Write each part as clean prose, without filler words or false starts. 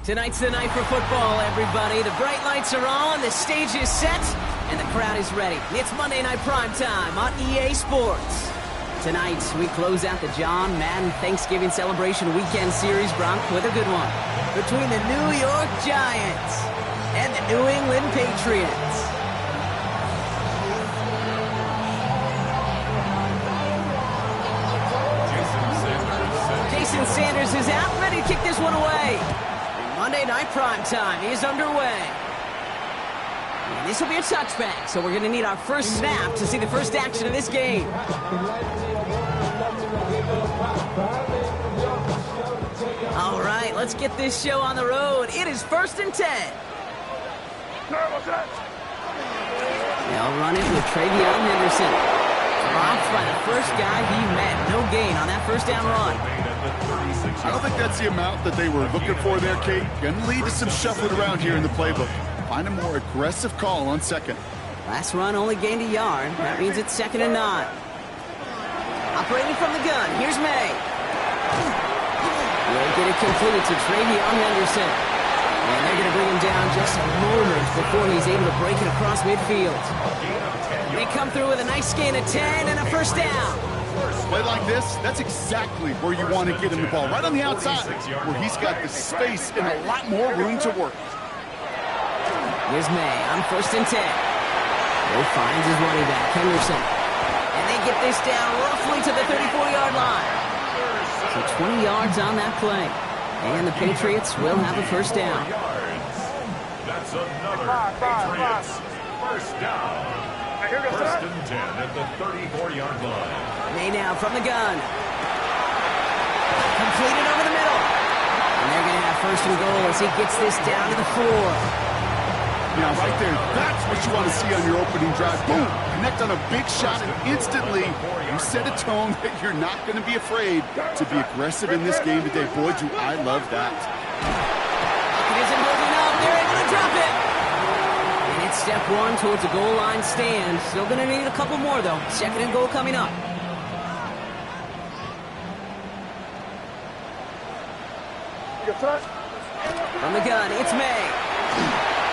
Tonight's the night for football, everybody. The bright lights are on, the stage is set, and the crowd is ready. It's Monday Night Primetime on EA Sports. Tonight, we close out the John Madden Thanksgiving Celebration Weekend Series, Bronc, with a good one. Between the New York Giants and the New England Patriots. Jason Sanders is out, ready to kick this one away. Monday Night Primetime is underway. And this will be a touchback, so we're going to need our first snap to see the first action of this game. All right, let's get this show on the road. It is 1st and 10. They'll run it with Travion Henderson. Dropped by the first guy he met. No gain on that first down run. I don't think that's the amount that they were looking for there, Kate. Going to lead to some shuffling around here in the playbook. Find a more aggressive call on second. Last run only gained a yard. That means it's 2nd and 9. Operating from the gun, here's May. Will get it completed to Travion Henderson. And they're going to bring him down just moments before he's able to break it across midfield. They come through with a nice gain of 10 and a first down. Play like this, that's exactly where you want to get him the ball, right on the outside, where he's got the space and a lot more room to work. Here's May on 1st and 10. Will finds his running back, Henderson. And they get this down roughly to the 34-yard line. So 20 yards on that play. And the Patriots will have a first down. That's another Patriots first down. 1st and 10 at the 34-yard line. May now from the gun. Completed over the middle. And they're going to have 1st and goal as he gets this down to the 4. Now, right there, that's what you want to see on your opening drive. Boom! Connect on a big shot, and instantly you set a tone that you're not going to be afraid to be aggressive in this game today. Boy, do I love that. It isn't moving up. They're able to drop it. And it's step 1 towards a goal line stand. Still going to need a couple more, though. 2nd and goal coming up. From the gun, it's May.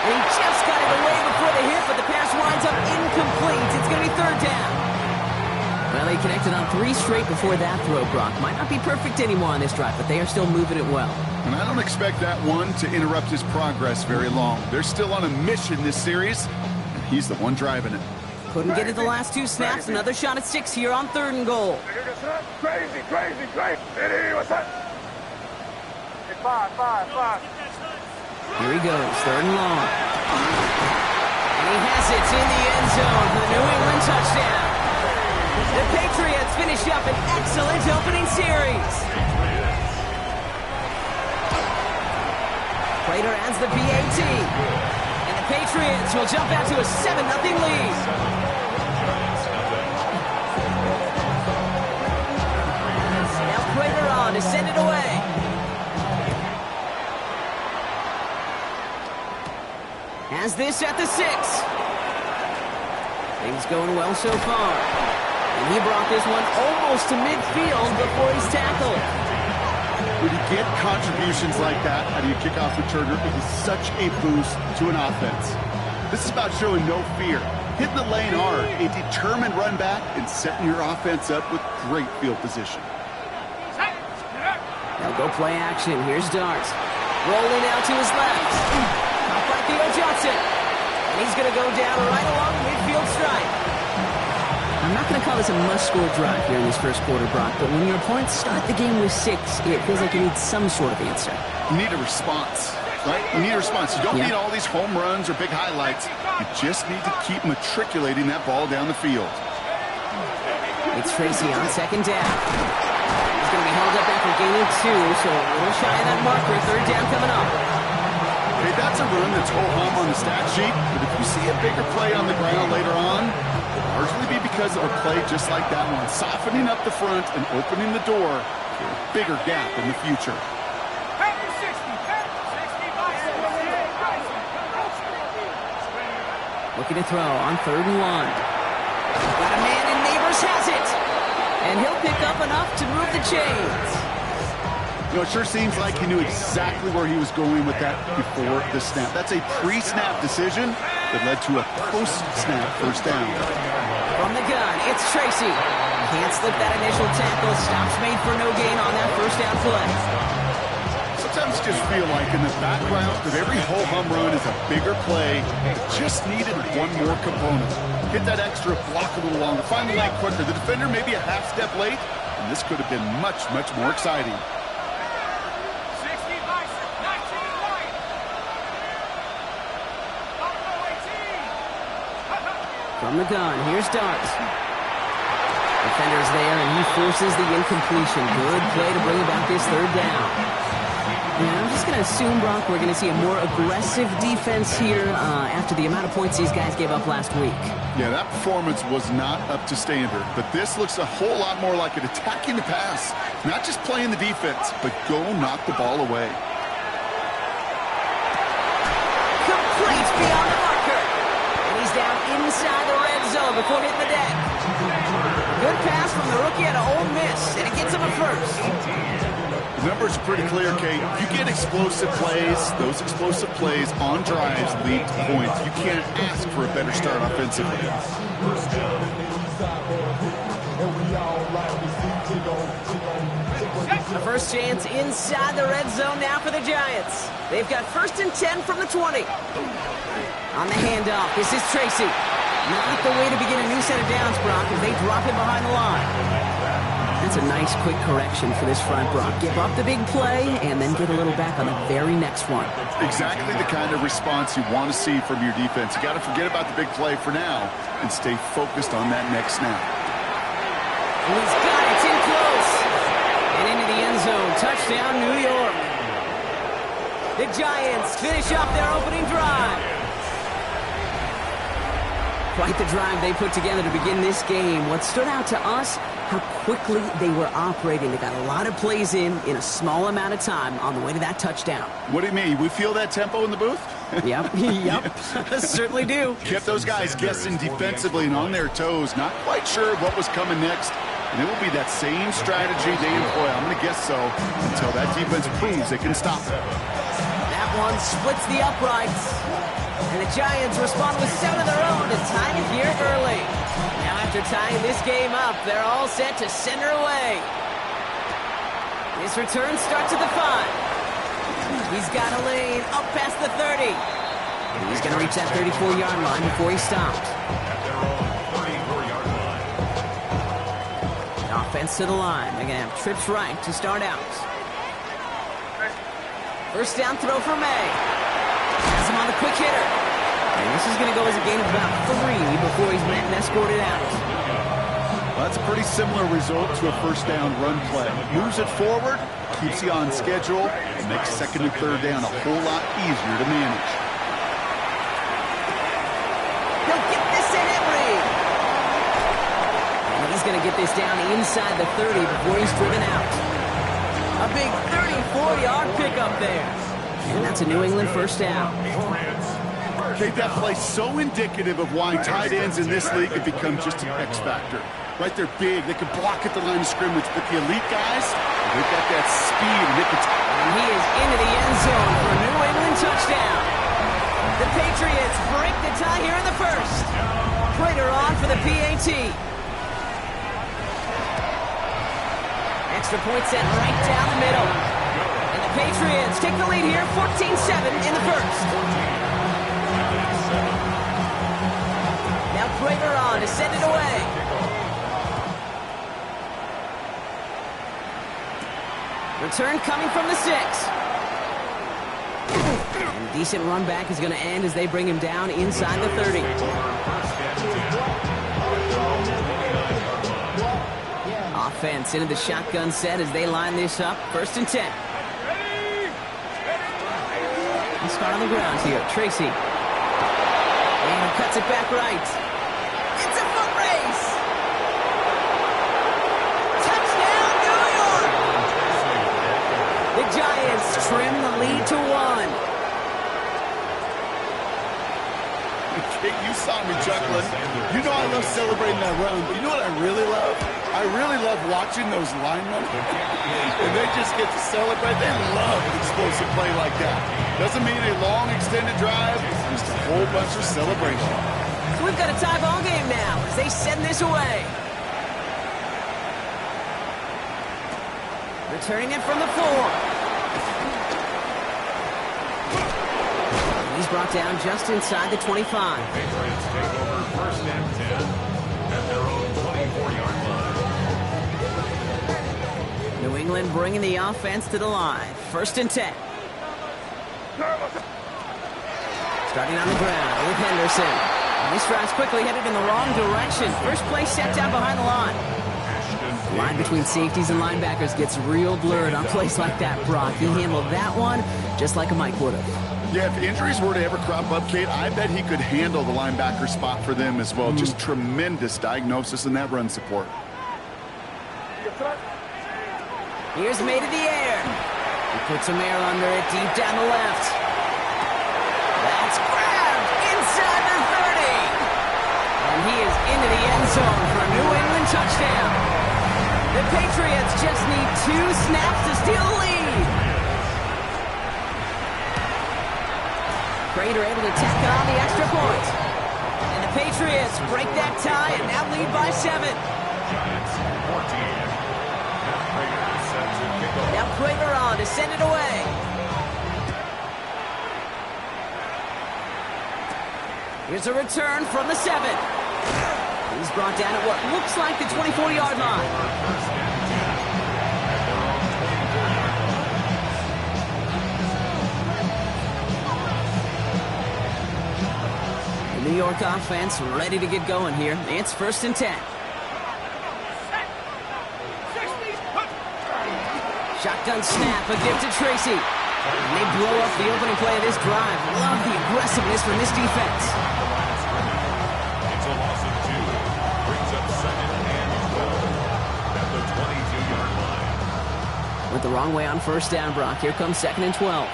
And he just got it away before the hit, but the pass winds up incomplete. It's going to be 3rd down. Well, they connected on 3 straight before that throw, Brock. Might not be perfect anymore on this drive, but they are still moving it well. And I don't expect that one to interrupt his progress very long. They're still on a mission this series, and he's the one driving it. Couldn't get it the last 2 snaps. Another shot at 6 here on 3rd and goal. Crazy. What's that? 5. Here he goes, 3rd and long. And he has it in the end zone for the New England touchdown. The Patriots finish up an excellent opening series. Prater adds the PAT. And the Patriots will jump out to a 7-0 lead. Now Prater on to send it away. Has this at the 6. Things going well so far. And he brought this one almost to midfield before he's tackled. When you get contributions like that out of your kickoff returner, it is such a boost to an offense. This is about showing no fear, hitting the lane hard, a determined run back, and setting your offense up with great field position. They'll go play action. Here's Dart. Rolling out to his left. By Theo Johnson. And he's going to go down right along the midfield stripe. I'm not going to call this a must-score drive here in this first quarter, Brock, but when your opponents start the game with 6, it feels like you need some sort of answer. You need a response, right? You need a response. You don't need all these home runs or big highlights. You just need to keep matriculating that ball down the field. It's Tracy on 2nd down. He's going to be held up after gaining 2, so a little shy of that marker. 3rd down coming up. Hey, that's a run that's ho-hum on the stat sheet, but if you see a bigger play on the ground later on, it'll largely be because of a play just like that one, softening up the front and opening the door for a bigger gap in the future. Looking to throw on 3rd and 1. Got a man, and Neighbors has it. And he'll pick up enough to move the chains. You know, it sure seems like he knew exactly where he was going with that before the snap. That's a pre-snap decision that led to a post-snap first down. From the gun, it's Tracy. Can't slip that initial tackle. Stops made for no gain on that first down play. Sometimes just feel like in the background of every ho-hum run is a bigger play. It just needed one more component. Hit that extra block a little longer. Find the line quicker. The defender may be a half step late, and this could have been much, much more exciting. From the gun, here's Dart. Defender's there, and he forces the incompletion. Good play to bring about this third down. And I'm just going to assume, Brock, we're going to see a more aggressive defense here after the amount of points these guys gave up last week. Yeah, that performance was not up to standard, but this looks a whole lot more like it attacking the pass. Not just playing the defense, but go knock the ball away. Complete beyond the marker. And he's down inside the red zone before hitting the deck. Good pass from the rookie out of Ole Miss, and it gets him a first. The numbers are pretty clear, Kate. You get explosive plays. Those explosive plays on drives lead to points. You can't ask for a better start offensively. The first chance inside the red zone now for the Giants. They've got 1st and 10 from the 20. On the handoff, this is Tracy. Not the way to begin a new set of downs, Brock, as they drop him behind the line. That's a nice quick correction for this front, Brock. Give up the big play and then get a little back on the very next one. Exactly the kind of response you want to see from your defense. You got to forget about the big play for now and stay focused on that next snap. And he's got it. It's in close. And into the end zone. Touchdown, New York. The Giants finish up their opening drive. Quite the drive they put together to begin this game. What stood out to us, how quickly they were operating. They got a lot of plays in a small amount of time on the way to that touchdown. What do you mean? We feel that tempo in the booth? Yep. Certainly do. Kept those guys guessing defensively and on their toes. Not quite sure what was coming next. And it will be that same strategy they employ. I'm going to guess so until that defense proves they can stop it. That one splits the uprights. And the Giants respond with 7 of their own to tie it here early. Now after tying this game up, they're all set to send her away. This return starts at the 5. He's got a lane up past the 30. He's going to reach that 34-yard line before he stops. Offense to the line. They're going to have trips right to start out. First down throw for May. Has him on the quick hitter. And this is going to go as a gain of about 3 before he's met and escorted out. Well, that's a pretty similar result to a first down run play. Moves it forward, keeps you on schedule, and makes 2nd and 3rd down a whole lot easier to manage. He'll get this in Emery. And he's going to get this down inside the 30 before he's driven out. A big 34-yard pickup there. And that's a New England first down. Kate, that play so indicative of why tight ends in this league have become just an X factor. Right, they're big. They can block at the line of scrimmage. But the elite guys, they've got that speed. And he is into the end zone for a New England touchdown. The Patriots break the tie here in the first. Prater on for the PAT. Extra point set right down the middle. And the Patriots take the lead here, 14-7 in the first. Now Prater on to send it away. Return coming from the 6. And decent run back is going to end as they bring him down inside the 30. Offense into the shotgun set as they line this up. 1st and 10. Let's start on the ground here. Tracy. And he cuts it back right. It's a foot race. Touchdown, New York. The Giants trim the lead to 1. You saw me chuckling. You know I love celebrating that run, but you know what I really love? I really love watching those linemen, and they just get to celebrate. They love an explosive play like that. Doesn't mean a long extended drive, just a whole bunch of celebration. So we've got a tie ball game now as they send this away. Returning it from the 4. He's brought down just inside the 25. Patriots take over first and 10 at their own 24-yard line. New England bringing the offense to the line. First and 10. Starting on the ground with Henderson. These drives quickly headed in the wrong direction. First play set down behind the line. The line between safeties and linebackers gets real blurred on plays like that, Brock. He handled that one just like a Mike would have. Yeah, if injuries were to ever crop up, Kate, I bet he could handle the linebacker spot for them as well. Just tremendous diagnosis in that run support. Here's made in the air. He puts some air under it deep down the left. That's grabbed inside the 30. And he is into the end zone for a New England touchdown. The Patriots just need 2 snaps to steal the lead. Prater able to tack on the extra point. And the Patriots break that tie and now lead by 7. Giants 14. Prater set to kick off. Now Prater on to send it away. Here's a return from the 7. He's brought down at what looks like the 24-yard line. First and 10 at their own 24-yard line. The New York offense ready to get going here. It's first and 10. Shotgun snap, a gift to Tracy. And they blow up the opening play of this drive. Love the aggressiveness from this defense. It's a loss of 2. Brings up second and 12 at the 22-yard line. Went the wrong way on first down, Brock. Here comes second and 12.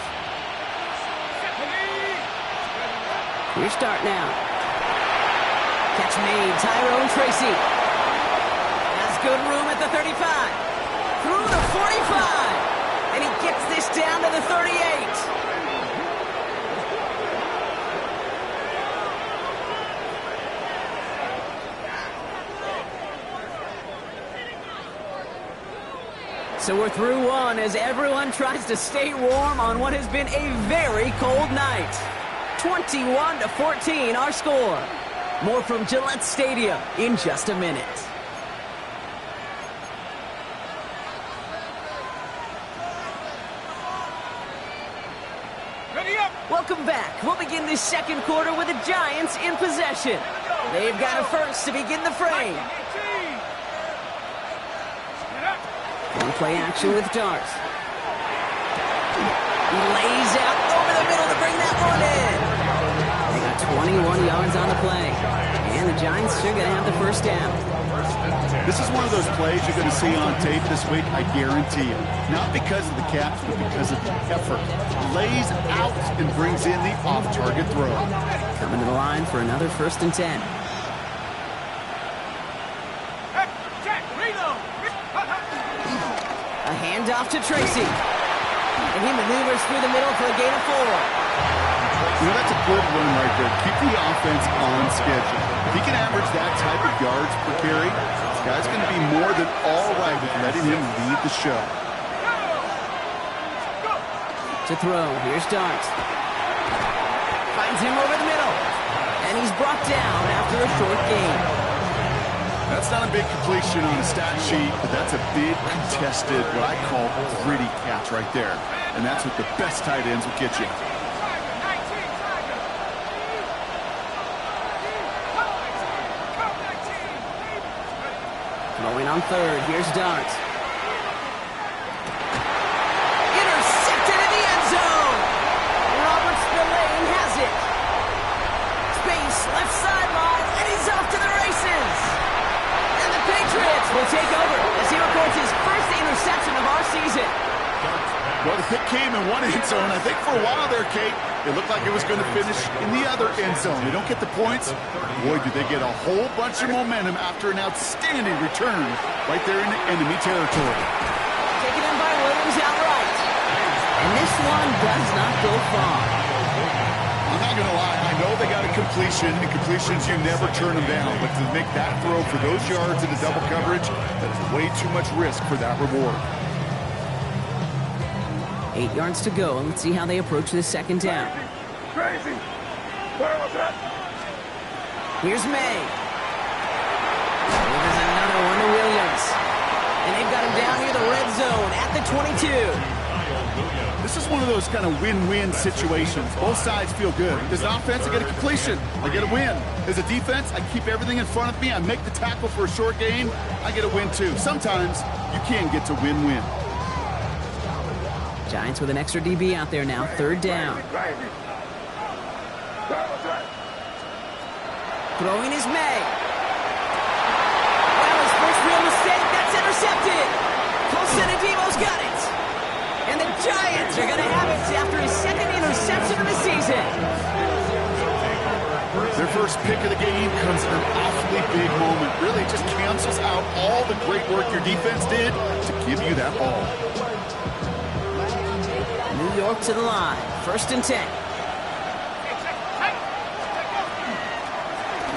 Here's start now. Catch made, Tyrone Tracy. Has good room at the 35. Through the 45. And he gets this down to the 38. So we're through one as everyone tries to stay warm on what has been a very cold night. 21-14 our score. More from Gillette Stadium in just a minute. Welcome back. We'll begin this second quarter with the Giants in possession. They've got a first to begin the frame. One play action with Darts. He lays out over the middle to bring that one in. They got 21 yards on the play. And the Giants are going to have the first down. This is one of those plays you're going to see on tape this week, I guarantee you. Not because of the catch, but because of the effort. Lays out and brings in the off-target throw. Coming to the line for another first and 10. A handoff to Tracy. And he maneuvers through the middle for a gain of 4. You know, that's a good run right there. Keep the offense on schedule. If he can average that type of yards per carry, this guy's going to be more than all right with letting him lead the show. To throw, here's Dart. Finds him over the middle. And he's brought down after a short gain. That's not a big completion on a stat sheet, but that's a big contested, what I call gritty catch right there. And that's what the best tight ends will get you. Throwing on third, here's Dart. Intercepted in the end zone! Robert Spillane has it. Space, left sideline, and he's off to the races! And the Patriots will take over as he records his first interception of our season. Well, the pick came in one instance. zone. I think for a while there, Kate, it looked like it was going to finish in the other end zone. They don't get the points. Boy, do they get a whole bunch of momentum after an outstanding return right there in enemy territory. Taken in by Williams outright. And this one does not go far. I'm not going to lie. I know they got a completion, and completions, you never turn them down. But to make that throw for those yards into double coverage, that is way too much risk for that reward. 8 yards to go, and let's see how they approach this second down. Crazy. Where was that? Here's May. There's another one to Williams. And they've got him down near the red zone at the 22. This is one of those kind of win-win situations. Both sides feel good. As an offense, I get a completion. I get a win. As a defense, I keep everything in front of me. I make the tackle for a short gain. I get a win, too. Sometimes you can get to win-win. Giants with an extra DB out there now. Third down. Crazy. Where was that? Throwing is May. That was first real mistake. That's intercepted. Colson Adimo's got it. And the Giants are going to have it after his second interception of the season. Their first pick of the game comes at an awfully big moment. Really just cancels out all the great work your defense did to give you that ball. New York to the line. First and 10.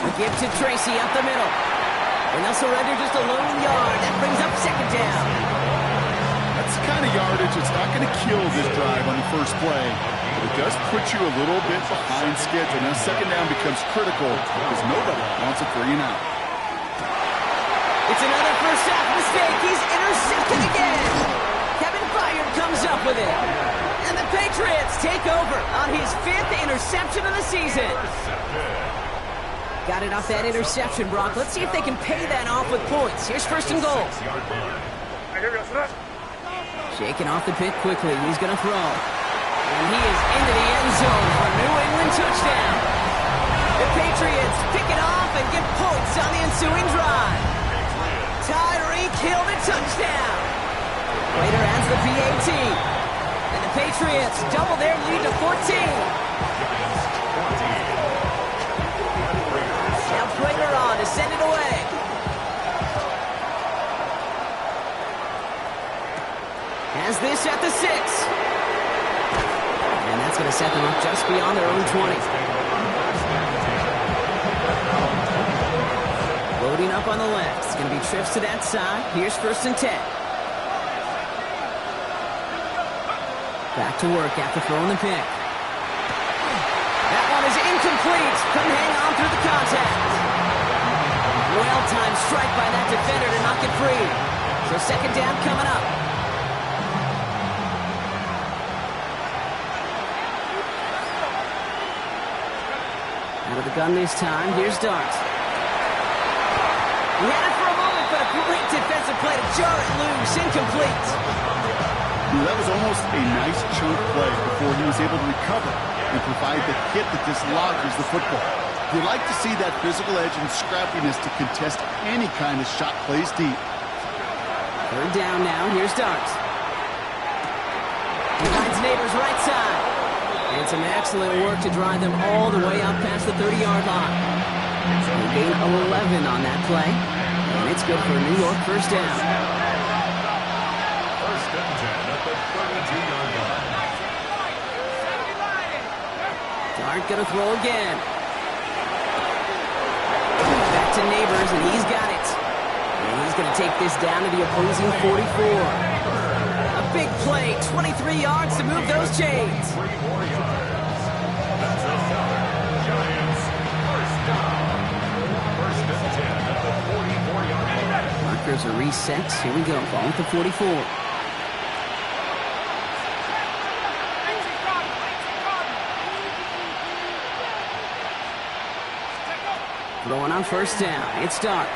A give to Tracy up the middle. And they'll surrender just a lone yard. That brings up second down. That's the kind of yardage that's not going to kill this drive on the first play. But it does put you a little bit behind schedule. Now second down becomes critical because nobody wants a 3 and out. It's another first half mistake. He's intercepted again. Kevin Byard comes up with it. And the Patriots take over on his 5th interception of the season. Got it off that interception, Brock. Let's see if they can pay that off with points. Here's first and goal. Shaking off the pick quickly. He's going to throw. And he is into the end zone for a New England touchdown. The Patriots pick it off and get points on the ensuing drive. Tyreek Hill the touchdown. Later adds the PAT. And the Patriots double their lead to 14. Now Prater on to send it away. Has this at the 6. And that's going to set them up just beyond their own 20. Loading up on the left. It's going to be trips to that side. Here's first and 10. Back to work after throwing the pick. That one is incomplete. Couldn't hang on through the contact. Well-timed strike by that defender to knock it free. So second down coming up. Out of the gun this time. Here's Dart. He had it for a moment, but a great defensive play to jar it loose. Incomplete. That was almost a nice chunk play before he was able to recover and provide the hit that dislodges the football. You like to see that physical edge and scrappiness to contest any kind of shot plays deep. Third down now. Here's Dart. He finds Neighbors right side. And some excellent work to drive them all the way up past the 30-yard line. They gain 11 on that play. And it's good for a New York first down. First and 10 at the 32-yard line. Dart gonna throw again. Back to Neighbors, and he's got it. And he's gonna take this down to the opposing 44. A big play, 23 yards to move those chains. 3 more yards. That's another Giants first down. First and 10 at the 44-yard line. Markers are reset. Here we go. Ball at the 44. Throwing on first down. It's Dart.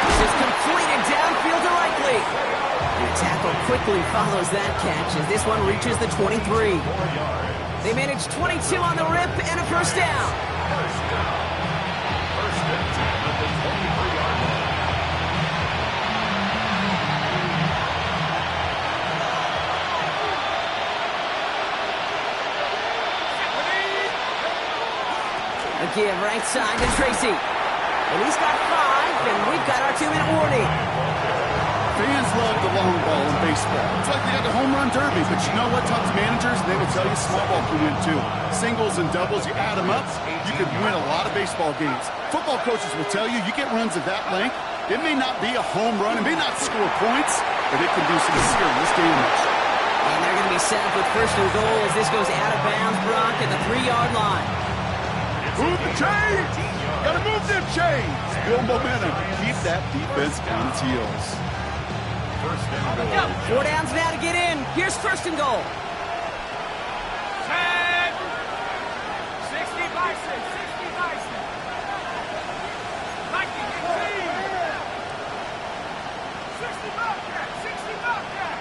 Just completed downfield to Likely. And the tackle quickly follows that catch as this one reaches the 23. They managed 22 on the rip and a first down. First down. First and 10 at the 23-yard line. 2 give right side to Tracy. And he's got 5, and we've got our 2-minute warning. Fans love the long ball in baseball. It's like they got the home run derby, but you know what? Talk to managers, and they will tell you small ball can win too. Singles and doubles, you add them up, you can win a lot of baseball games. Football coaches will tell you, you get runs of that length, it may not be a home run, it may not score points, but it can do some serious damage. And they're going to be set up with first and goal as this goes out of bounds, Brock, at the 3-yard line. Move the chains! Gotta move them chains! Build momentum. Keep that defense on its heels. First and goal. 4 downs now to get in. Here's first and goal. 10. 60 Bison. 60 Bison. 90 15. 60 Bobcat. 60 Bobcat.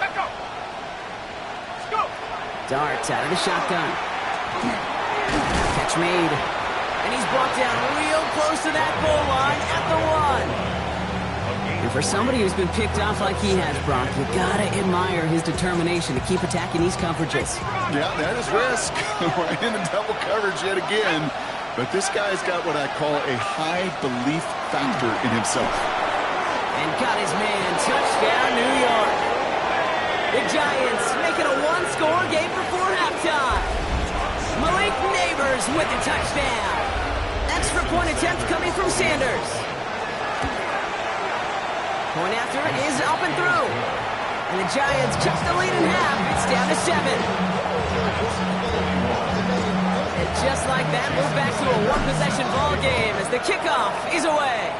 Set go. Let's go. Darts out of the shotgun. Catch made. And he's brought down real close to that goal line at the 1. And for somebody who's been picked off like he has, Brock, you gotta admire his determination to keep attacking these coverages. Yeah, that is risk. Right in the double coverage yet again. But this guy's got what I call a high belief factor in himself. And got his man. Touchdown, New York. The Giants making a 1-score game before halftime. Malik Neighbors with the touchdown. Extra point attempt coming from Sanders. Point after is up and through. And the Giants cut the lead in half. It's down to 7. And just like that, we're back to a 1-possession ball game as the kickoff is away.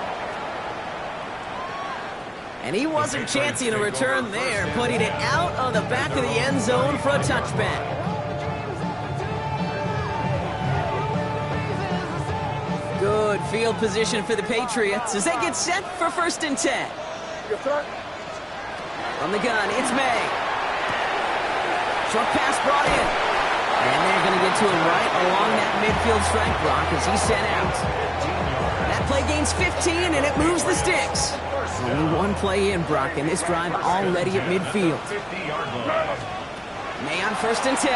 And he wasn't chancing a return there, putting it out on the back of the end zone for a touchback. Good field position for the Patriots as they get set for first and 10. From the gun, it's May. Short pass brought in. And they're going to get to him right along that midfield strike block as he's sent out. That play gains 15, and it moves the sticks. Only 1 play in, Brock, and this drive already at midfield. May on first and 10.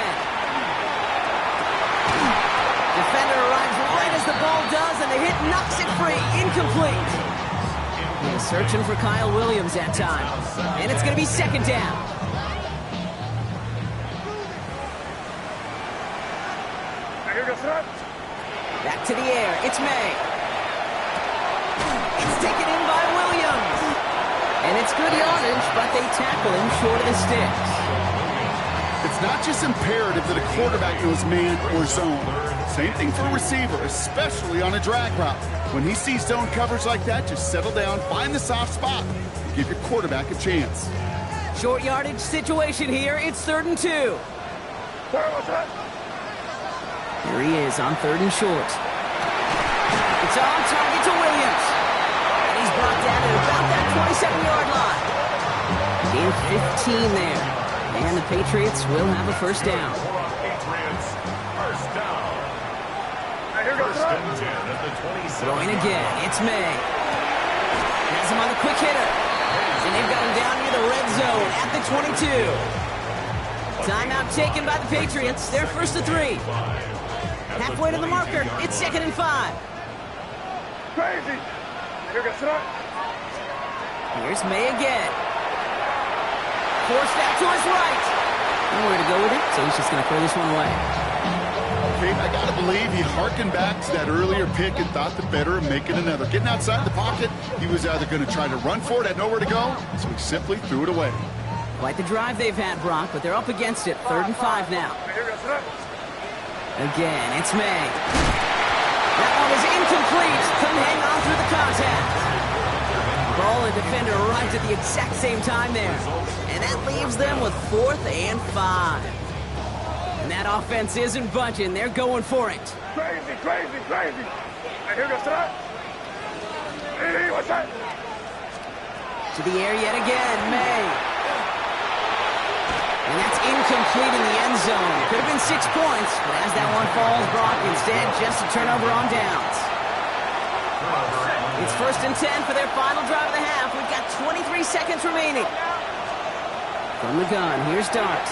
Defender arrives right as the ball does, and the hit knocks it free. Incomplete. He's searching for Kyle Williams that time. And it's going to be second down. Back to the air. It's May. It's taken in by Williams. And it's good yardage, but they tackle him short of the sticks. It's not just imperative that a quarterback knows man or zone. Same thing for a receiver, especially on a drag route. When he sees zone coverage like that, just settle down, find the soft spot, and give your quarterback a chance. Short yardage situation here. It's 3rd and 2. Here he is on 3rd and short. It's on target to Williams. And he's brought down at about that 27-yard line. Gain 15 there. And the Patriots will have a first down. Patriots, first down. First and 10 at the 27. Throwing again. It's May. Has him on the quick hitter. And they've got him down near the red zone at the 22. Timeout taken by the Patriots. They're first to 3. Halfway to the marker. It's 2nd and 5. Crazy. Here's May again. Forced out to his right. Nowhere to go with it, so he's just going to throw this one away. Okay, I got to believe he harkened back to that earlier pick and thought the better of making another. Getting outside the pocket, he was either going to try to run for it, had nowhere to go, so he simply threw it away. Quite the drive they've had, Brock, but they're up against it. 3rd and 5 now. Again, it's May. That one was incomplete. Couldn't hang on through the contact. Ball and defender arrived at the exact same time there. And that leaves them with 4th and 5. And that offense isn't budging. They're going for it. Crazy, crazy, crazy. Hey, what's that? To the air yet again, May. And that's incomplete in the end zone. Could have been 6 points, but as that one falls, Brock, instead just a turnover on downs. It's 1st and 10 for their final drive of the half. We've got 23 seconds remaining. From the gun, here's Dart.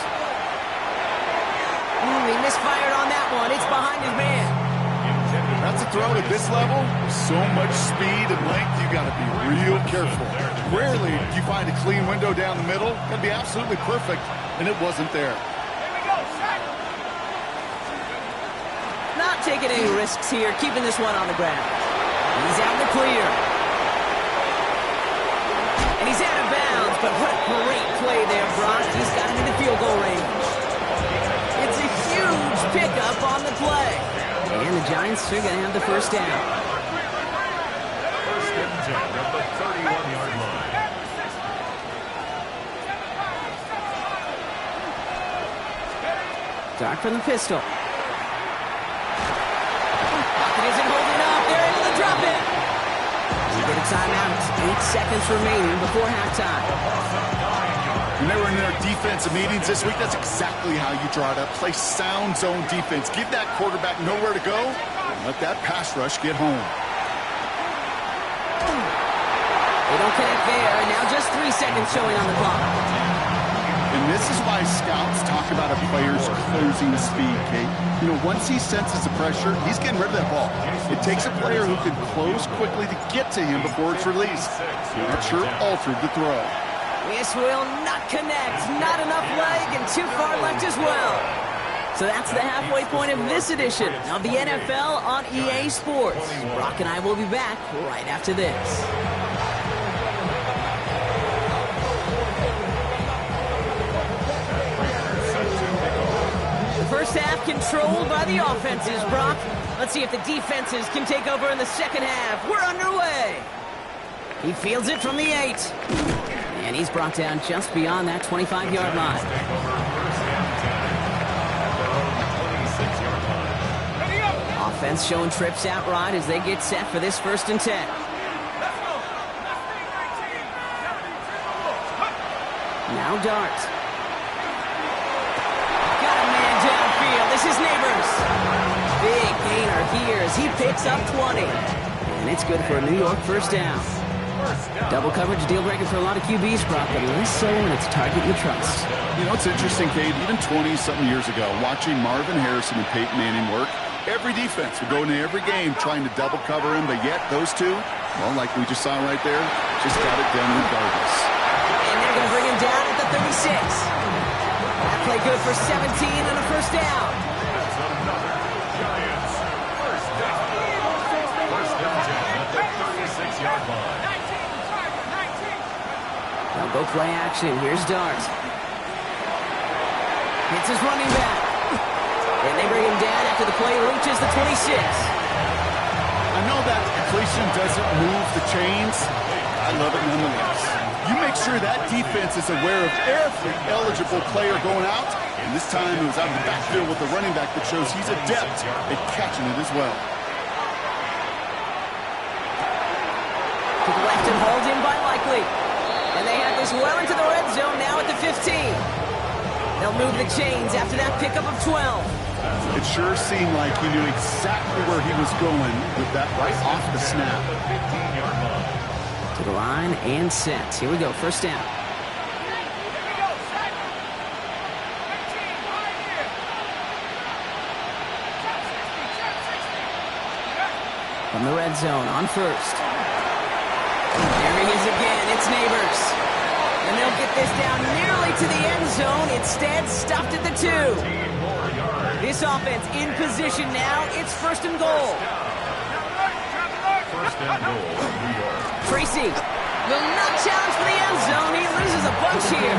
He misfired on that one. It's behind his man. That's a throw at this level. So much speed and length, you got to be real careful. Rarely do you find a clean window down the middle. Got to be absolutely perfect, and it wasn't there. Not taking any risks here, keeping this one on the ground. He's out in the clear. And he's out of bounds, but what a great play there, Brock. He's got him in the field goal range. It's a huge pickup on the play. And the Giants are going to have the first down. First and 10 at the 31-yard line. Dark from the pistol. Pocket isn't holding up. They're able to drop it. We get a timeout. 8 seconds remaining before halftime. When they were in their defensive meetings this week, that's exactly how you draw it up. Play sound zone defense. Give that quarterback nowhere to go, and let that pass rush get home. They don't connect there, and now just 3 seconds showing on the clock. And this is why scouts talk about a player's closing speed, Kate. You know, once he senses the pressure, he's getting rid of that ball. It takes a player who can close quickly to get to him before it's released. That sure altered the throw. This will not connect. Not enough leg and too far left as well. So that's the halfway point of this edition of the NFL on EA Sports. Brock and I will be back right after this. The first half controlled by the offenses, Brock. Let's see if the defenses can take over in the second half. We're underway. He fields it from the 8. And he's brought down just beyond that 25-yard line. Offense showing trips out right as they get set for this 1st and 10. Now Dart. Got a man downfield. This is Neighbors. Big gainer here as he picks up 20. And it's good for a New York first down. Double coverage, deal breaker for a lot of QBs, Brock, but less so when it's a target you trust. You know, it's interesting, Kate, even 20-something years ago, watching Marvin Harrison and Peyton Manning work, every defense would go into every game trying to double cover him, but yet those two, well, like we just saw right there, just got it done regardless. And they're going to bring him down at the 36. That play good for 17 and a first down. That's another Giants first down. First and 10 at the 36-yard line. They'll go play action. Here's Dart. Hits his running back. And they bring him down after the play reaches the 26. I know that completion doesn't move the chains. I love it nonetheless. You make sure that defense is aware of every eligible player going out. And this time it was out of the backfield with the running back that shows he's adept at catching it as well. To the left and hauled in by Likely. And they have this well into the red zone now at the 15. They'll move the chains after that pickup of 12. It sure seemed like he knew exactly where he was going with that right off the snap. To the line and set. Here we go, first down. From the red zone on first. There he is again. It's Neighbors. And they'll get this down nearly to the end zone. Instead, stopped at the 2. This offense in position now. It's first and goal. First and goal, New York. Tracy will not challenge for the end zone. He loses a bunch here.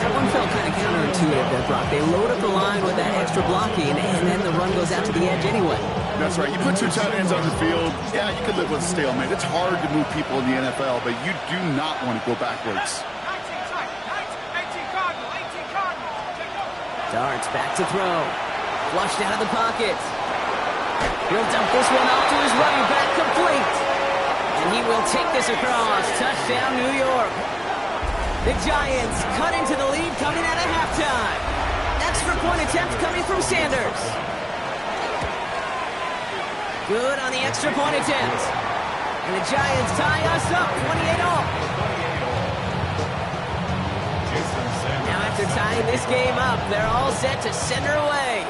That one felt kind of counterintuitive there, Brock. They load up the line with that extra blocking, and then the run goes out to the edge anyway. That's right. You put 2 tight ends on the field, yeah, you could live with a stalemate. It's hard to move people in the NFL, but you do not want to go backwards. Darts back to throw. Flushed out of the pocket. He'll dump this one off to his running back, complete. And he will take this across. Touchdown, New York. The Giants cut into the lead coming out of halftime. Extra point attempt coming from Sanders. Good on the extra point attempt. And the Giants tie us up 28 all. Now after after tying this game up. They're all set to send her away.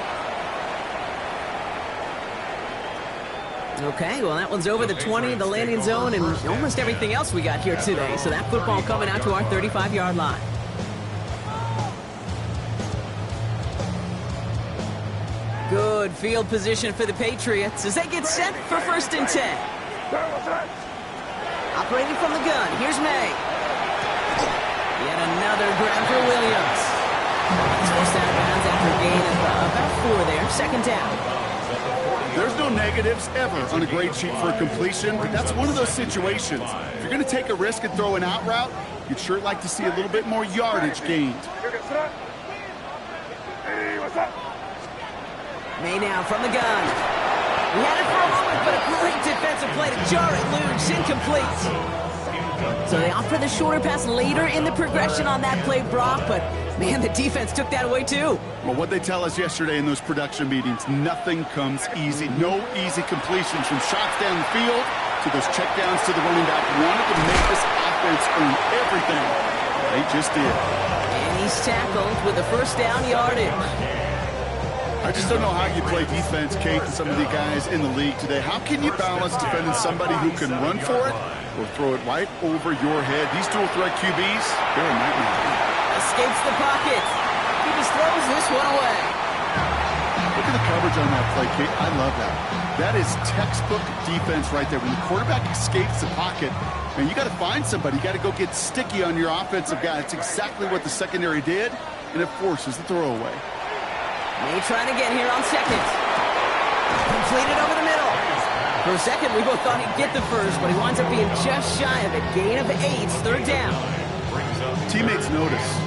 Okay, well, that one's over the 20, the landing zone, and almost everything else we got here today. So that football coming out to our 35-yard line. Good field position for the Patriots as they get set for 1st and 10. Operating from the gun, here's May. Yet another grab for Williams. He's forced out of bounds after a gain of about 4 there. 2nd down. There's no negatives ever on a grade sheet for a completion, but that's one of those situations. If you're going to take a risk and throw an out route, you'd sure like to see a little bit more yardage gained. May now from the gun. We had it for a moment, but a great defensive play to jar it loose. Incomplete. So they opt for the shorter pass later in the progression on that play, Brock, but man, the defense took that away too. Well, what they tell us yesterday in those production meetings, nothing comes easy. No easy completions from shots down the field to those checkdowns to the running back. Wanted to make this offense earn everything. They just did. And he's tackled with a 1st down yardage. I just don't know how you play defense, Kate, and some of the guys in the league today. How can you balance defending somebody who can run for it or throw it right over your head? These dual threat QBs, they're a nightmare. Escapes the pocket. He just throws this one away. Look at the coverage on that play, Kate. I love that. That is textbook defense right there. When the quarterback escapes the pocket, man, you got to find somebody. You got to go get sticky on your offensive guy. It's exactly what the secondary did, and it forces the throwaway. May trying again here on 2nd. Completed over the middle. For a second, we both thought he'd get the first, but he winds up being just shy of a gain of 8. 3rd down. Teammates notice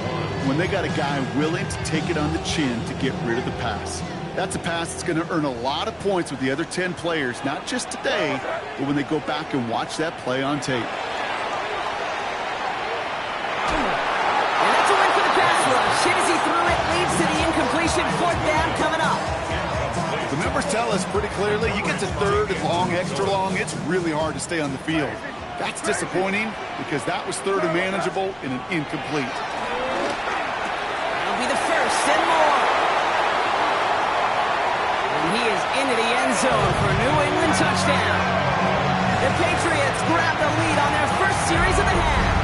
when they got a guy willing to take it on the chin to get rid of the pass. That's a pass that's going to earn a lot of points with the other 10 players, not just today, but when they go back and watch that play on tape. And that's a win for the pass rush. Hit as he threw it, leads to the incompletion. 4th down coming up. The numbers tell us pretty clearly, you get to 3rd and long, extra long, it's really hard to stay on the field. That's disappointing because that was 3rd and manageable in an incomplete. That'll be the 1st and more. And he is into the end zone for a New England touchdown. The Patriots grab the lead on their 1st series of the half.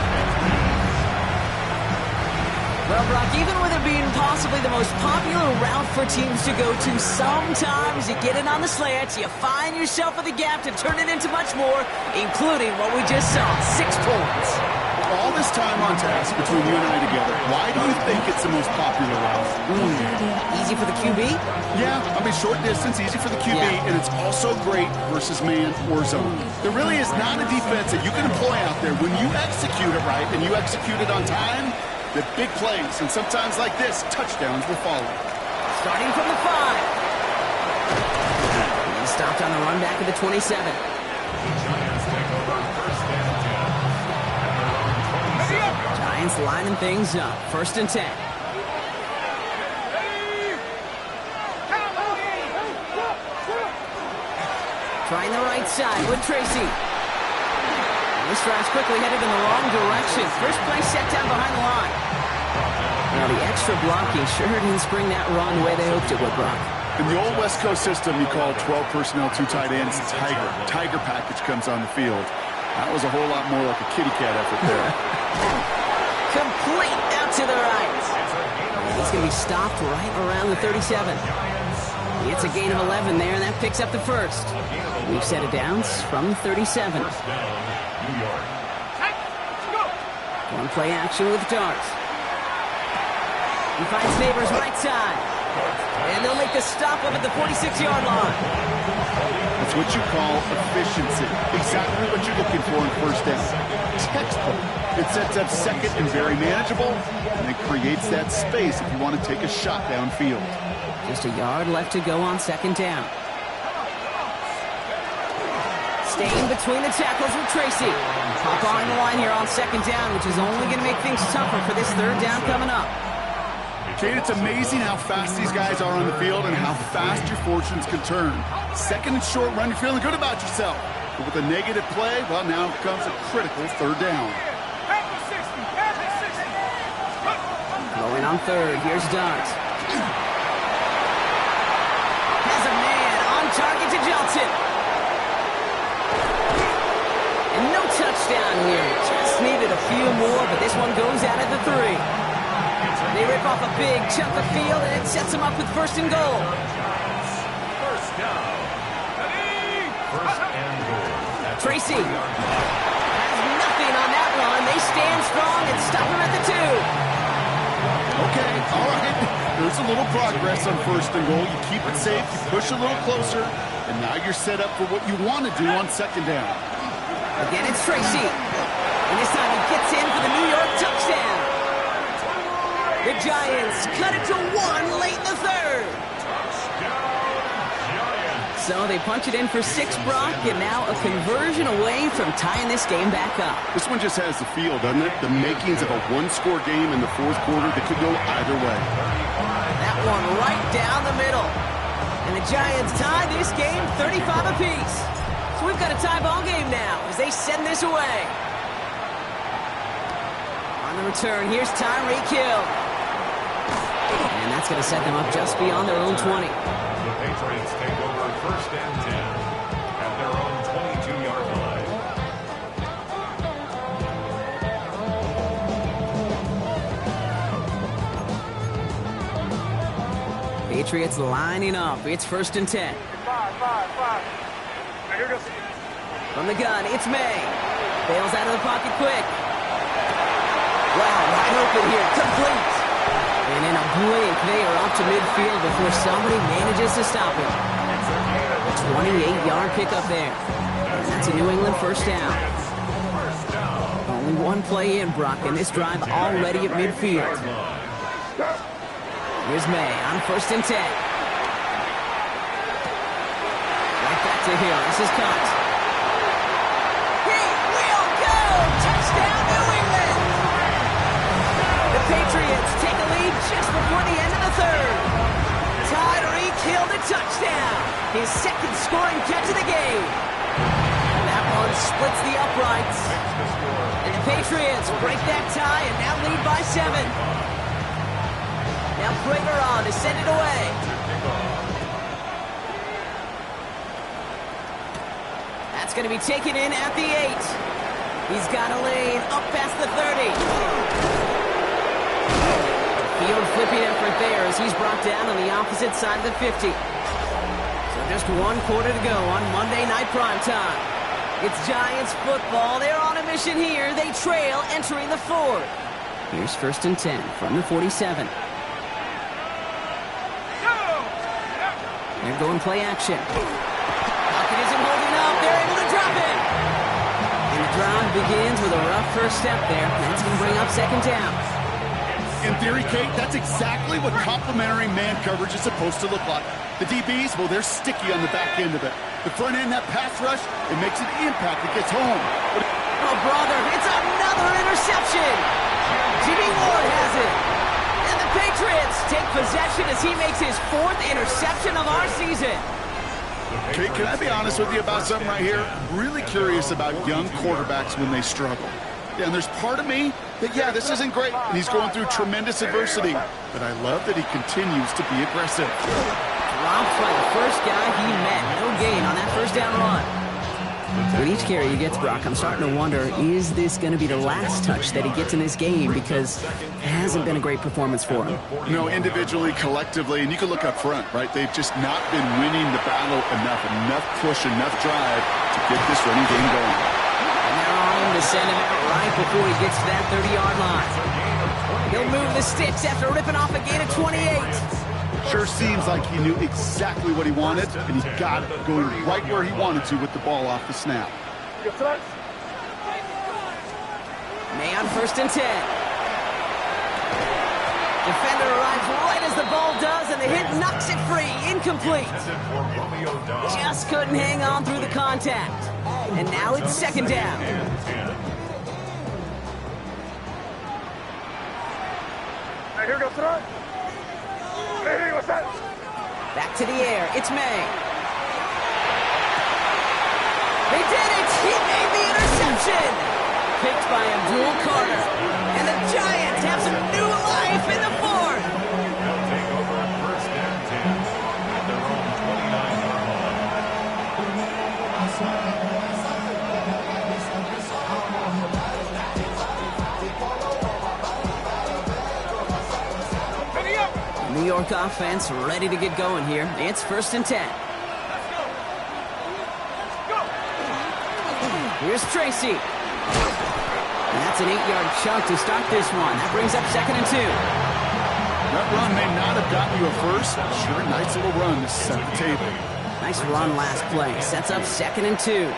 Well, Brock, even with it being possibly the most popular route for teams to go to, sometimes you get it on the slants, you find yourself in the gap to turn it into much more, including what we just saw, 6 points. All this time on task between you and I together, why do you think it's the most popular route? Easy for the QB? Yeah, I mean, short distance, easy for the QB, and it's also great versus man or zone. There really is not a defense that you can employ out there when you execute it right and you execute it on time. The big plays, and sometimes like this, touchdowns will follow. Starting from the 5. And stopped on the run back of the 27. Giants lining things up. 1st and 10. Trying the right side with Tracy. This drive's quickly headed in the wrong direction. First play set down behind the line. Now the extra blocking sure didn't spring that run the way they hoped it would, Brock. In the old West Coast system, you call 12 personnel, 2 tight ends, Tiger. Tiger package comes on the field. That was a whole lot more like a kitty cat effort there. Complete out to the right. He's going to be stopped right around the 37. He gets a gain of 11 there, and that picks up the 1st. We've set it down from the 37. One play action with darts. He finds Neighbors right side. And they'll make the stop up at the 46-yard line. That's what you call efficiency. Exactly what you're looking for in 1st down. Textbook. It sets up 2nd and very manageable, and it creates that space if you want to take a shot downfield. Just a yard left to go on 2nd down. Staying between the tackles with Tracy. Pop on the line here on 2nd down, which is only going to make things tougher for this 3rd down coming up. Kate, it's amazing how fast these guys are on the field and how fast your fortunes can turn. 2nd and short run, you're feeling good about yourself. But with a negative play, well, now comes a critical 3rd down. Going on third. Here's Dart. Has a man on target to Johnson. And no touchdown here. Just needed a few more, but this one goes out at the 3. They rip off a big chunk of field, and it sets them up with first and goal. First down. First and goal. Tracy has nothing on that run. They stand strong and stop him at the 2. Okay, all right. There's a little progress on first and goal. You keep it safe, you push a little closer, and now you're set up for what you want to do on second down. Again, it's Tracy. And this time he gets in for the New York touchdown. The Giants cut it to 1 late in the 3rd. So they punch it in for 6, Brock, and now a conversion away from tying this game back up. This one just has the feel, doesn't it? The makings of a one-score game in the 4th quarter that could go either way. That one right down the middle. And the Giants tie this game 35 apiece. So we've got a tie ball game now as they send this away. On the return, here's Tyreek Hill. And that's going to set them up just beyond their own 20. The Patriots take over first and 10 at their own 22-yard line. Patriots lining up. It's first and 10. 5. Now here goes. From the gun, it's May. Bails out of the pocket quick. Wow, wide open here. Complete. And in a blink, they are up to midfield before somebody manages to stop him. A 28-yard pickup there. And that's a New England first down. Only one play in, Brock, and this drive already at midfield. Here's May on first and 10. Right back to Hill. This is caught. He will go! Touchdown, New England! The Patriots take a lead just before the end of the 3rd. Tyreek Hill to touchdown. His second scoring catch of the game. That one splits the uprights. And the Patriots break that tie and now lead by 7. Now Prager on to send it away. That's going to be taken in at the 8. He's got a lane up past the 30. Field flipping effort there as he's brought down on the opposite side of the 50. So just 1 quarter to go on Monday Night Primetime. It's Giants football. They're on a mission here. They trail entering the 4th. Here's first and 10 from the 47. They're going play action. Pocket isn't holding up. They're able to drop it. And the drive begins with a rough first step there. That's going to bring up second down. In theory, Kate, that's exactly what complementary man coverage is supposed to look like. The DBs, well, they're sticky on the back end of it. The front end, that pass rush, it makes an impact. It gets home. But oh, brother, it's another interception. Jimmy Ward has it. And the Patriots take possession as he makes his 4th interception of our season. Kate, can I be honest with you about something right here? I'm really curious about young quarterbacks when they struggle. And there's part of me that, yeah, this isn't great, and he's going through tremendous adversity. But I love that he continues to be aggressive. Dropped by the first guy he met. No gain on that first down run. With each carry he gets, Brock, I'm starting to wonder, is this going to be the last touch that he gets in this game? Because it hasn't been a great performance for him. You know, individually, collectively, and you can look up front, right? They've just not been winning the battle enough push, enough drive to get this running game going. And they're on him to send him out right before he gets to that 30-yard line. He'll move the sticks after ripping off a gain of 28. Sure seems like he knew exactly what he wanted, and he got it, going right where he wanted to with the ball off the snap. May on first and 10. Defender arrives right as the ball does, and the hit knocks it free. Incomplete. Just couldn't hang on through the contact. And now it's second down. Now here goes throw. Hey, what's that? Back to the air. It's May. They did it! He made the interception! Picked by Abdul Carter. And the Giants have some new life in the 4th. New York offense ready to get going here. It's 1st and 10. Here's Tracy. And that's an 8-yard chunk to start this one. That brings up 2nd and 2. That run may not have gotten you a first. Sure, nice little run to set the table. Nice run last play. Sets up 2nd and 2.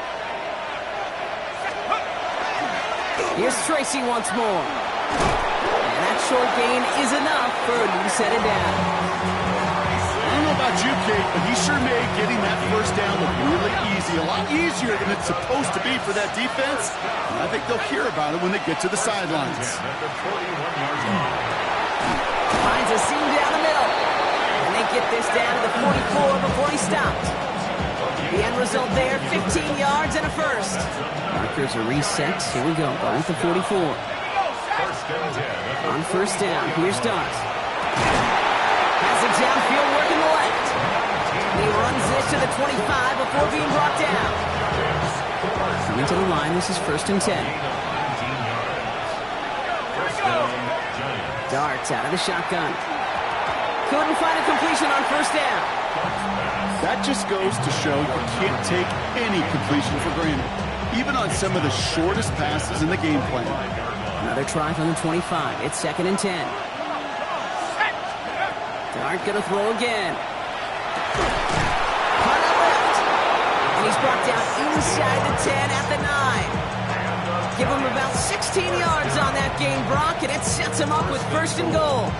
Here's Tracy once more. And that short gain is enough for a new set it down. I don't know about you, Kate, but he sure made getting that first down look really easy. A lot easier than it's supposed to be for that defense. And I think they'll hear about it when they get to the sidelines. Finds a seam down the middle. And they get this down to the 44 before he stopped. The end result there, 15 yards and a first. Markers are reset. Here we go. Going with the 44. On 1st down, here's Dart. Has it downfield, working the left. And he runs this to the 25 before being brought down. Coming to the line, this is 1st and 10. Darts out of the shotgun. Couldn't find a completion on 1st down. That just goes to show you can't take any completion for granted, even on some of the shortest passes in the game plan. Another try from the 25. It's 2nd and 10. Dart gonna throw again. Part of left. And he's brought down inside the 10 at the 9. Give him about 16 yards on that gain, Brock, and it sets him up with 1st and goal.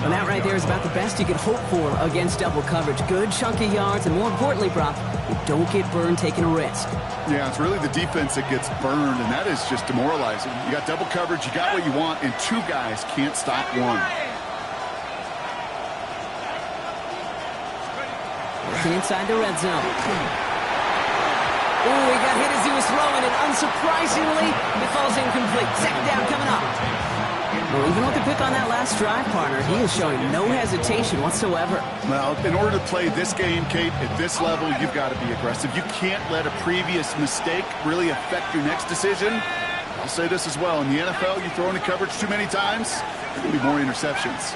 And that right there is about the best you could hope for against double coverage. Good chunk of yards, and more importantly, Brock, you don't get burned taking a risk. Yeah, it's really the defense that gets burned, and that is just demoralizing. You got double coverage, you got what you want, and 2 guys can't stop one. Working inside the red zone. Ooh, he got hit as he was throwing, and unsurprisingly, it falls incomplete. 2nd down coming up. Well, even with the pick on that last drive, partner, he is showing no hesitation whatsoever. Well, in order to play this game, Kate, at this level, you've got to be aggressive. You can't let a previous mistake really affect your next decision. I'll say this as well. In the NFL, you throw into coverage too many times, there will be more interceptions.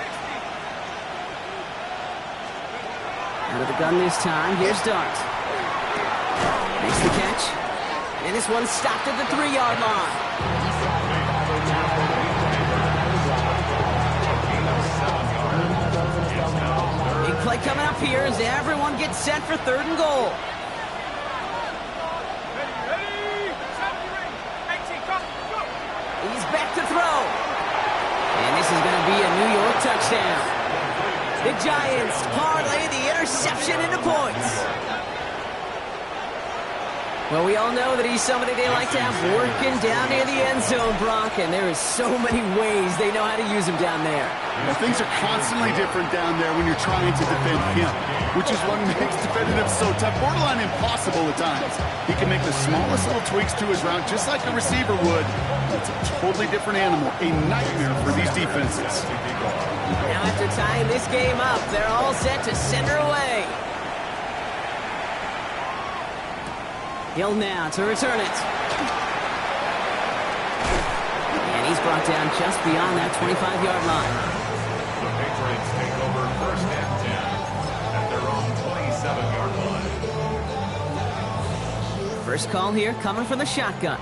Out of the gun this time, here's Dart. Makes the catch. And this one stopped at the 3-yard line. Big play coming up here as everyone gets set for 3rd and goal. He's back to throw. And this is going to be a New York touchdown. The Giants parlay the interception into points. Well, we all know that he's somebody they like to have working down near the end zone, Brock, and there is so many ways they know how to use him down there. Well, things are constantly different down there when you're trying to defend him, which is what makes defending him so tough, borderline impossible at times. He can make the smallest little tweaks to his route just like a receiver would. It's a totally different animal, a nightmare for these defenses. Now after tying this game up, they're all set to send her away. Hill now to return it. And he's brought down just beyond that 25-yard line. The Patriots take over 1st and 10 at their own 27-yard line. First call here coming from the shotgun.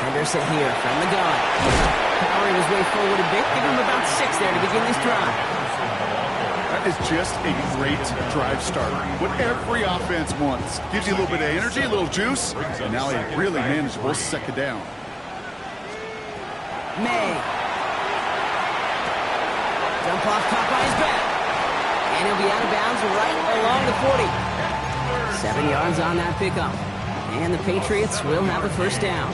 Henderson here from the gun. Powering his way forward a bit, give him about 6 there to begin this drive. That is just a great drive starter. What every offense wants. Gives you a little bit of energy, a little juice, and now a really manageable 2nd down. May. Dump off caught by his back. And he'll be out of bounds right along the 40. 7 yards on that pickup. And the Patriots will have a 1st down.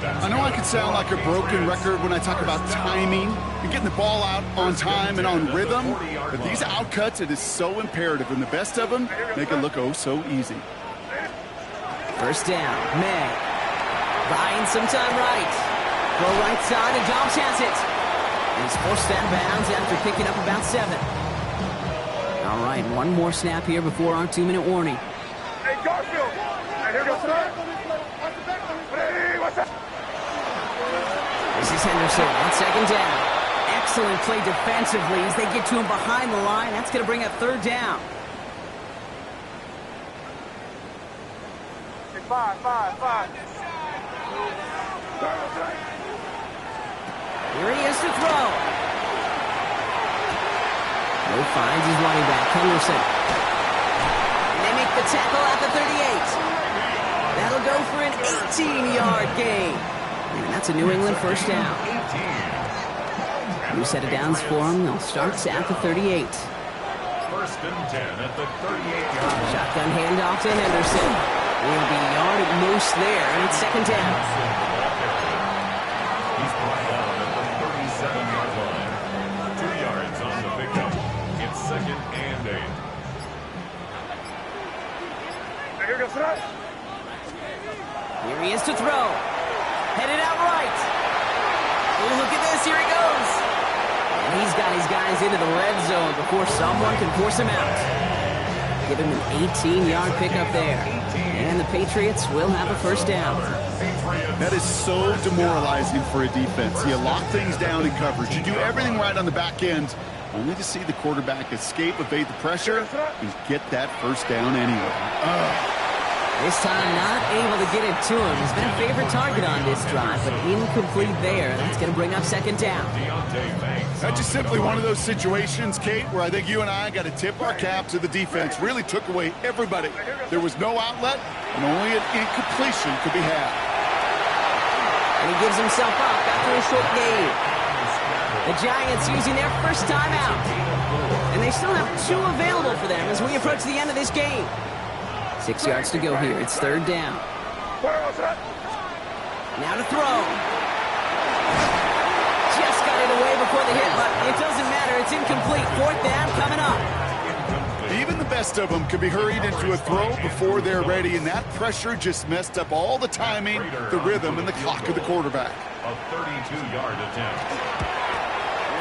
I know I could sound like a broken record when I talk about timing and getting the ball out on time and on rhythm, but these outcuts, it is so imperative, and the best of them make it look oh so easy. 1st down, May. Buying some time right. Go right side, and Dobbs has it. And he's forced out of bounds after picking up about 7. All right, one more snap here before our 2-minute warning. Hey, Garfield! Hey, here goes tonight! Hey, what's that? This is Henderson on second down. Excellent play defensively as they get to him behind the line. That's going to bring up third down. Five. Here he is to throw. No finds his running back, Henderson. And they make the tackle at the 38. That'll go for an 18-yard gain. And that's a New England first down. New set of downs for them. They'll start at the 38. First and 10 at the 38-yard line. Shotgun handoff to Henderson. Will be a yard at most there, and it's second down. He's brought down at the 37-yard line. 2 yards on the pickup. It's second and 8. Here goes tonight. Here he is to throw. Headed out right. Oh, look at this. Here he goes. And he's got his guys into the red zone before someone can force him out. Give him an 18-yard pickup there. And the Patriots will have a first down. That is so demoralizing for a defense. You lock things down in coverage. You do everything right on the back end, only to see the quarterback escape, evade the pressure, and get that first down anyway. This time not able to get it to him. He's been a favorite target on this drive, but incomplete there. That's going to bring up second down. That's just simply one of those situations, Kate, where I think you and I got to tip our cap to the defense. Really took away everybody. There was no outlet, and only an incompletion could be had. And he gives himself up after a short gain. The Giants using their first timeout. And they still have 2 available for them as we approach the end of this game. 6 yards to go here. It's third down. Now to throw. Just got it away before the hit, but it doesn't matter. It's incomplete. Fourth down coming up. Even the best of them could be hurried into a throw before they're ready, and that pressure just messed up all the timing, the rhythm, and the clock of the quarterback. A 32-yard attempt.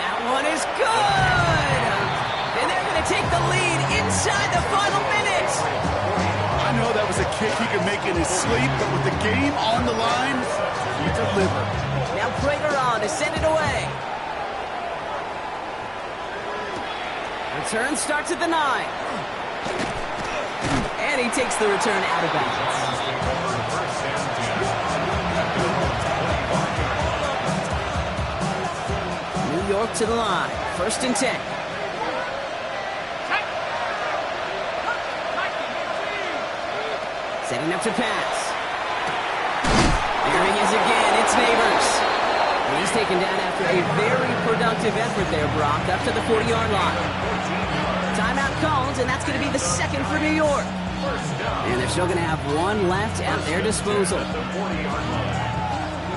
That one is good. And they're going to take the lead inside the final minute. I know that was a kick he could make in his sleep, but with the game on the line, he delivered. Now Prater on to send it away. Return starts at the 9. And he takes the return out of bounds. New York to the line. First and 10. Setting up to pass. There he is again. It's Neighbors. And he's taken down after a very productive effort there, Brock, up to the 40-yard line. Timeout called, and that's going to be the second for New York. And they're still going to have 1 left at their disposal.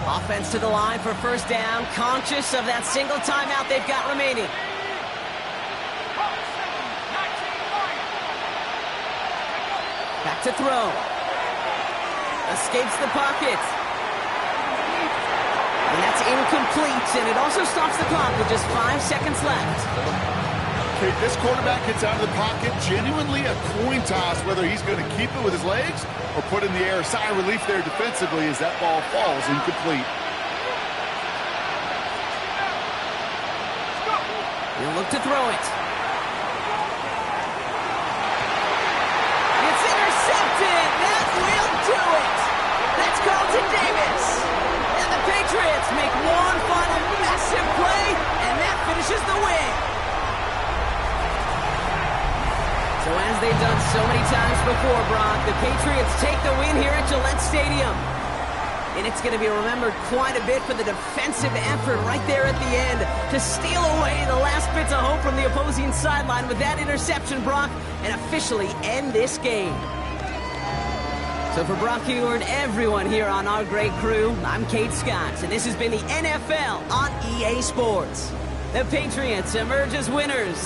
Offense to the line for first down, conscious of that single timeout they've got remaining. Back to throw. Escapes the pocket. And that's incomplete, and it also stops the clock with just 5 seconds left. Okay, this quarterback gets out of the pocket, genuinely a coin toss whether he's going to keep it with his legs or put in the air. Sigh of relief there defensively as that ball falls incomplete. He'll look to throw it. It's intercepted. That will do it. That's Carlton Davis. And the Patriots make one final massive play, and that finishes the win. So as they've done so many times before, Brock, the Patriots take the win here at Gillette Stadium. And it's going to be remembered quite a bit for the defensive effort right there at the end to steal away the last bits of hope from the opposing sideline with that interception, Brock, and officially end this game. So for Brock Huard, everyone here on our great crew, I'm Kate Scott, and this has been the NFL on EA Sports. The Patriots emerge as winners.